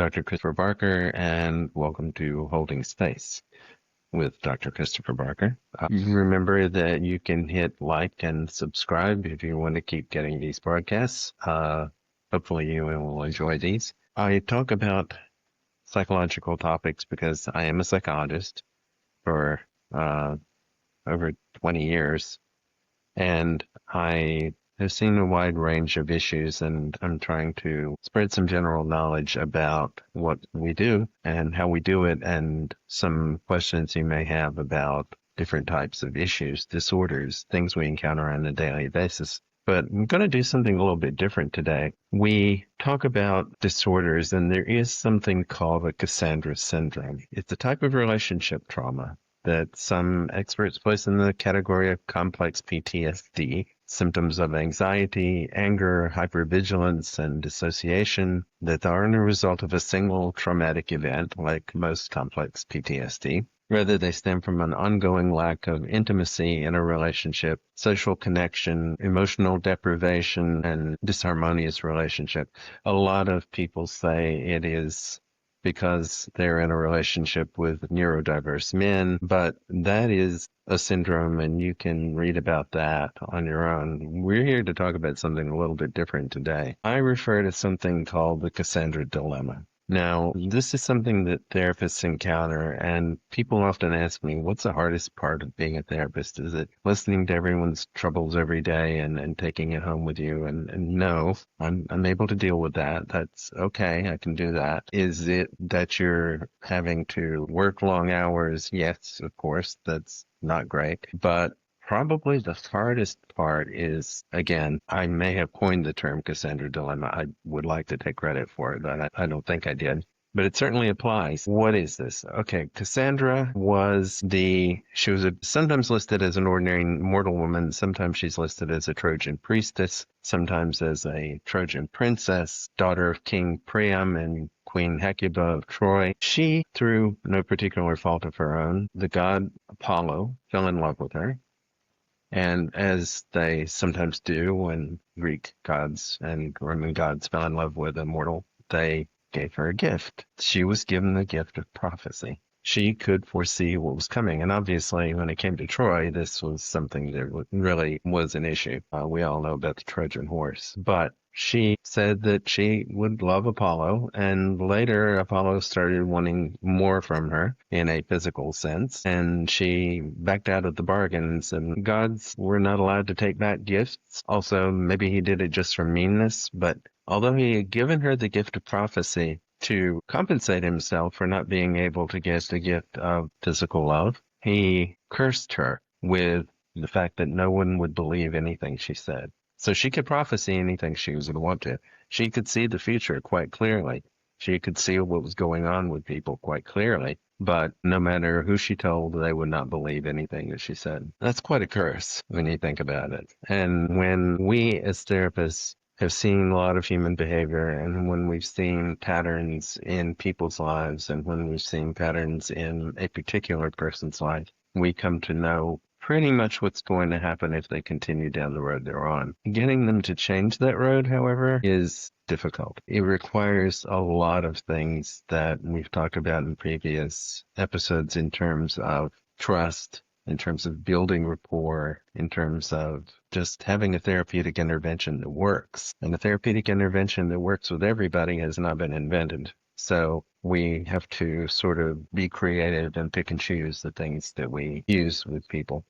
Dr. Christopher Barker, and welcome to Holding Space with Dr. Christopher Barker. Remember that you can hit like and subscribe if you want to keep getting these broadcasts. Hopefully you will enjoy these. I talk about psychological topics because I am a psychologist for over 20 years, and I have seen a wide range of issues, and I'm trying to spread some general knowledge about what we do and how we do it, and some questions you may have about different types of issues, disorders, things we encounter on a daily basis. But I'm going to do something a little bit different today. We talk about disorders, and there is something called a Cassandra syndrome. It's a type of relationship trauma that some experts place in the category of complex PTSD, symptoms of anxiety, anger, hypervigilance, and dissociation that aren't a result of a single traumatic event like most complex PTSD. Rather, they stem from an ongoing lack of intimacy in a relationship, social connection, emotional deprivation, and disharmonious relationship. A lot of people say it is because they're in a relationship with neurodiverse men, but that is a syndrome, and you can read about that on your own. We're here to talk about something a little bit different today. I refer to something called the Cassandra Dilemma. Now, this is something that therapists encounter, and people often ask me, what's the hardest part of being a therapist? Is it listening to everyone's troubles every day and taking it home with you? And no, I'm able to deal with that. That's okay. I can do that. Is it that you're having to work long hours? Yes, of course. That's not great. But probably the hardest part is, again, I may have coined the term Cassandra Dilemma. I would like to take credit for it, but I don't think I did. But it certainly applies. What is this? Okay, Cassandra she was sometimes listed as an ordinary mortal woman. Sometimes she's listed as a Trojan priestess, sometimes as a Trojan princess, daughter of King Priam and Queen Hecuba of Troy. She, through no particular fault of her own, the god Apollo fell in love with her. And as they sometimes do when Greek gods and Roman gods fell in love with a mortal, they gave her a gift. She was given the gift of prophecy. She could foresee what was coming. And obviously, when it came to Troy, this was something that really was an issue. We all know about the Trojan horse. But she said that she would love Apollo, and later Apollo started wanting more from her in a physical sense, and she backed out of the bargain and said gods were not allowed to take back gifts. Also, maybe he did it just from meanness, but although he had given her the gift of prophecy to compensate himself for not being able to get the gift of physical love, he cursed her with the fact that no one would believe anything she said. So she could prophesy anything she was going to want to. She could see the future quite clearly. She could see what was going on with people quite clearly. But no matter who she told, they would not believe anything that she said. That's quite a curse when you think about it. And when we as therapists have seen a lot of human behavior, and when we've seen patterns in people's lives, and when we've seen patterns in a particular person's life, we come to know pretty much what's going to happen if they continue down the road they're on. Getting them to change that road, however, is difficult. It requires a lot of things that we've talked about in previous episodes in terms of trust, in terms of building rapport, in terms of just having a therapeutic intervention that works. And a therapeutic intervention that works with everybody has not been invented. So we have to sort of be creative and pick and choose the things that we use with people.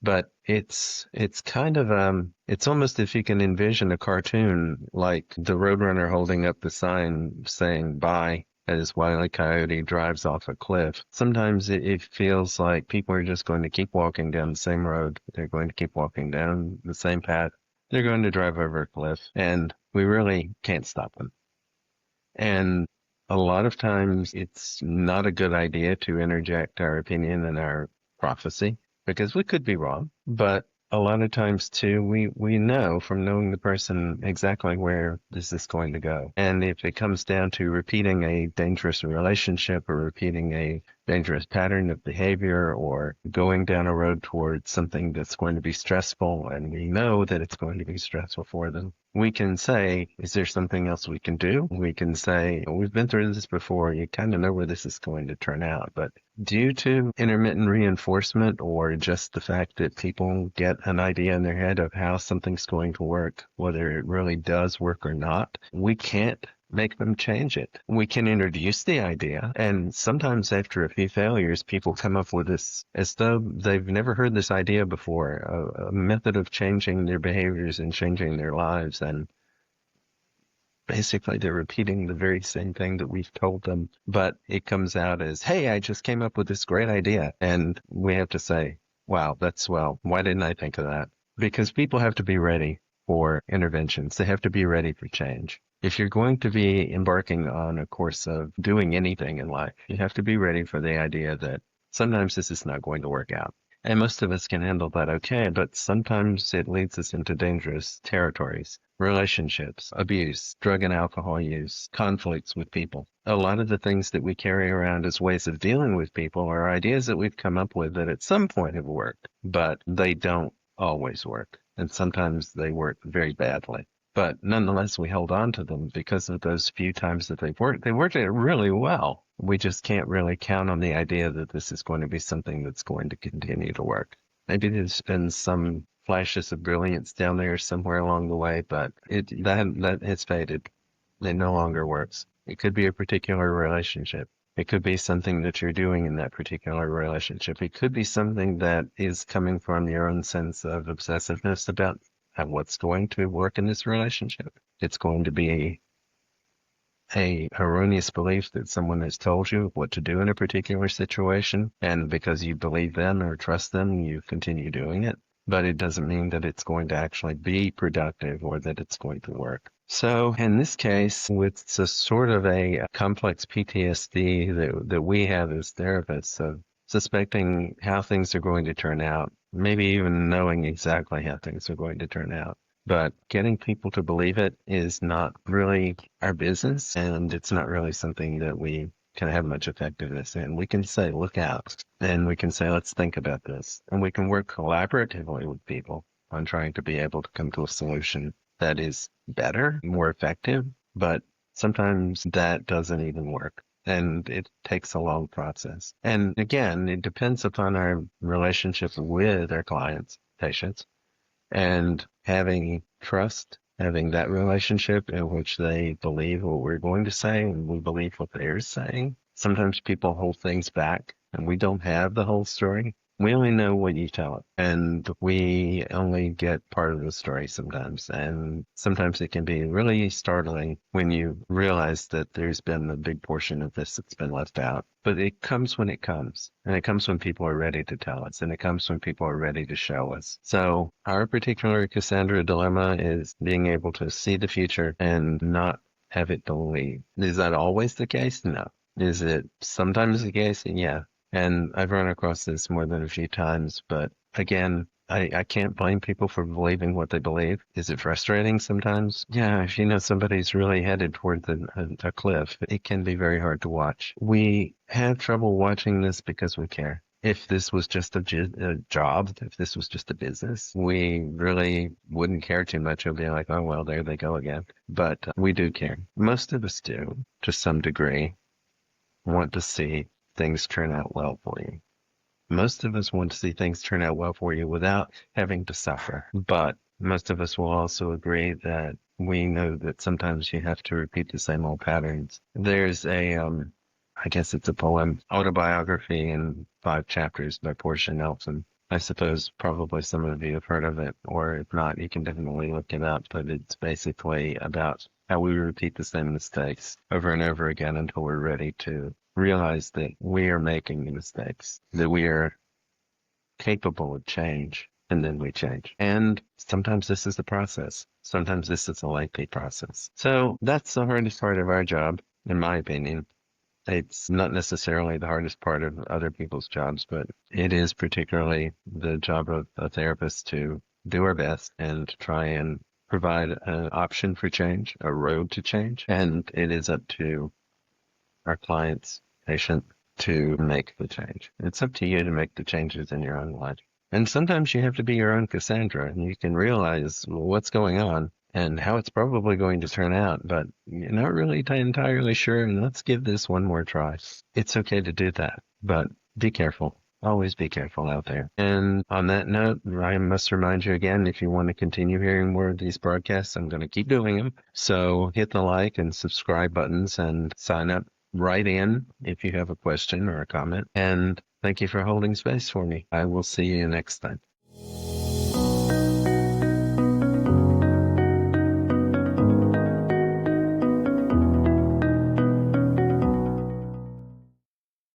But it's kind of, it's almost if you can envision a cartoon like the Roadrunner holding up the sign saying bye as Wile E. Coyote drives off a cliff. Sometimes it feels like people are just going to keep walking down the same road. They're going to keep walking down the same path. They're going to drive over a cliff, and we really can't stop them. And a lot of times it's not a good idea to interject our opinion and our prophecy, because we could be wrong. But a lot of times too, we know from knowing the person exactly where this is going to go. And if it comes down to repeating a dangerous relationship or repeating a dangerous pattern of behavior or going down a road towards something that's going to be stressful, and we know that it's going to be stressful for them, we can say, is there something else we can do? We can say, we've been through this before. You kind of know where this is going to turn out. But due to intermittent reinforcement or just the fact that people get an idea in their head of how something's going to work, whether it really does work or not, we can't make them change it. We can introduce the idea, and sometimes after a few failures, people come up with this as though they've never heard this idea before, a method of changing their behaviors and changing their lives. And basically, they're repeating the very same thing that we've told them, but it comes out as, hey, I just came up with this great idea. And we have to say, wow, that's swell. Why didn't I think of that? Because people have to be ready for interventions. They have to be ready for change. If you're going to be embarking on a course of doing anything in life, you have to be ready for the idea that sometimes this is not going to work out. And most of us can handle that okay, but sometimes it leads us into dangerous territories. Relationships, abuse, drug and alcohol use, conflicts with people. A lot of the things that we carry around as ways of dealing with people are ideas that we've come up with that at some point have worked, but they don't always work. And sometimes they work very badly. But nonetheless, we held on to them because of those few times that they've worked. They worked really well. We just can't really count on the idea that this is going to be something that's going to continue to work. Maybe there's been some flashes of brilliance down there somewhere along the way, but that has faded. It no longer works. It could be a particular relationship. It could be something that you're doing in that particular relationship. It could be something that is coming from your own sense of obsessiveness about what's going to work in this relationship. It's going to be a erroneous belief that someone has told you what to do in a particular situation, and because you believe them or trust them, you continue doing it. But it doesn't mean that it's going to actually be productive or that it's going to work. So in this case, with a sort of a complex PTSD that we have as therapists of suspecting how things are going to turn out, maybe even knowing exactly how things are going to turn out, but getting people to believe it is not really our business, and it's not really something that we can have much effectiveness in. We can say, look out, and we can say, let's think about this. And we can work collaboratively with people on trying to be able to come to a solution that is better, more effective, but sometimes that doesn't even work. And it takes a long process. And again, it depends upon our relationship with our clients, patients, and having trust, having that relationship in which they believe what we're going to say and we believe what they're saying. Sometimes people hold things back and we don't have the whole story. We only know what you tell it, and we only get part of the story sometimes. And sometimes it can be really startling when you realize that there's been a big portion of this that's been left out. But it comes when it comes, and it comes when people are ready to tell us, and it comes when people are ready to show us. So our particular Cassandra dilemma is being able to see the future and not have it believe. Is that always the case? No. Is it sometimes the case? Yeah. And I've run across this more than a few times, but again, I can't blame people for believing what they believe. Is it frustrating sometimes? Yeah, if you know somebody's really headed towards a cliff, it can be very hard to watch. We have trouble watching this because we care. If this was just a job, if this was just a business, we really wouldn't care too much. It would be like, oh, well, there they go again. But we do care. Most of us do, to some degree, want to see things turn out well for you. Most of us want to see things turn out well for you without having to suffer. But most of us will also agree that we know that sometimes you have to repeat the same old patterns. There's I guess it's a poem, autobiography in 5 chapters by Portia Nelson. I suppose probably some of you have heard of it, or if not, you can definitely look it up. But it's basically about how we repeat the same mistakes over and over again until we're ready to realize that we are making the mistakes, that we are capable of change, and then we change. And sometimes this is the process. Sometimes this is a lengthy process. So that's the hardest part of our job, in my opinion. It's not necessarily the hardest part of other people's jobs, but it is particularly the job of a therapist to do our best and to try and provide an option for change, a road to change. And it is up to our clients, patient, to make the change. It's up to you to make the changes in your own life. And sometimes you have to be your own Cassandra, and you can realize what's going on and how it's probably going to turn out, but you're not really entirely sure, and let's give this one more try. It's okay to do that, but be careful. Always be careful out there. And on that note, I must remind you again, if you want to continue hearing more of these broadcasts, I'm going to keep doing them. So hit the like and subscribe buttons and sign up right in if you have a question or a comment. And thank you for holding space for me. I will see you next time.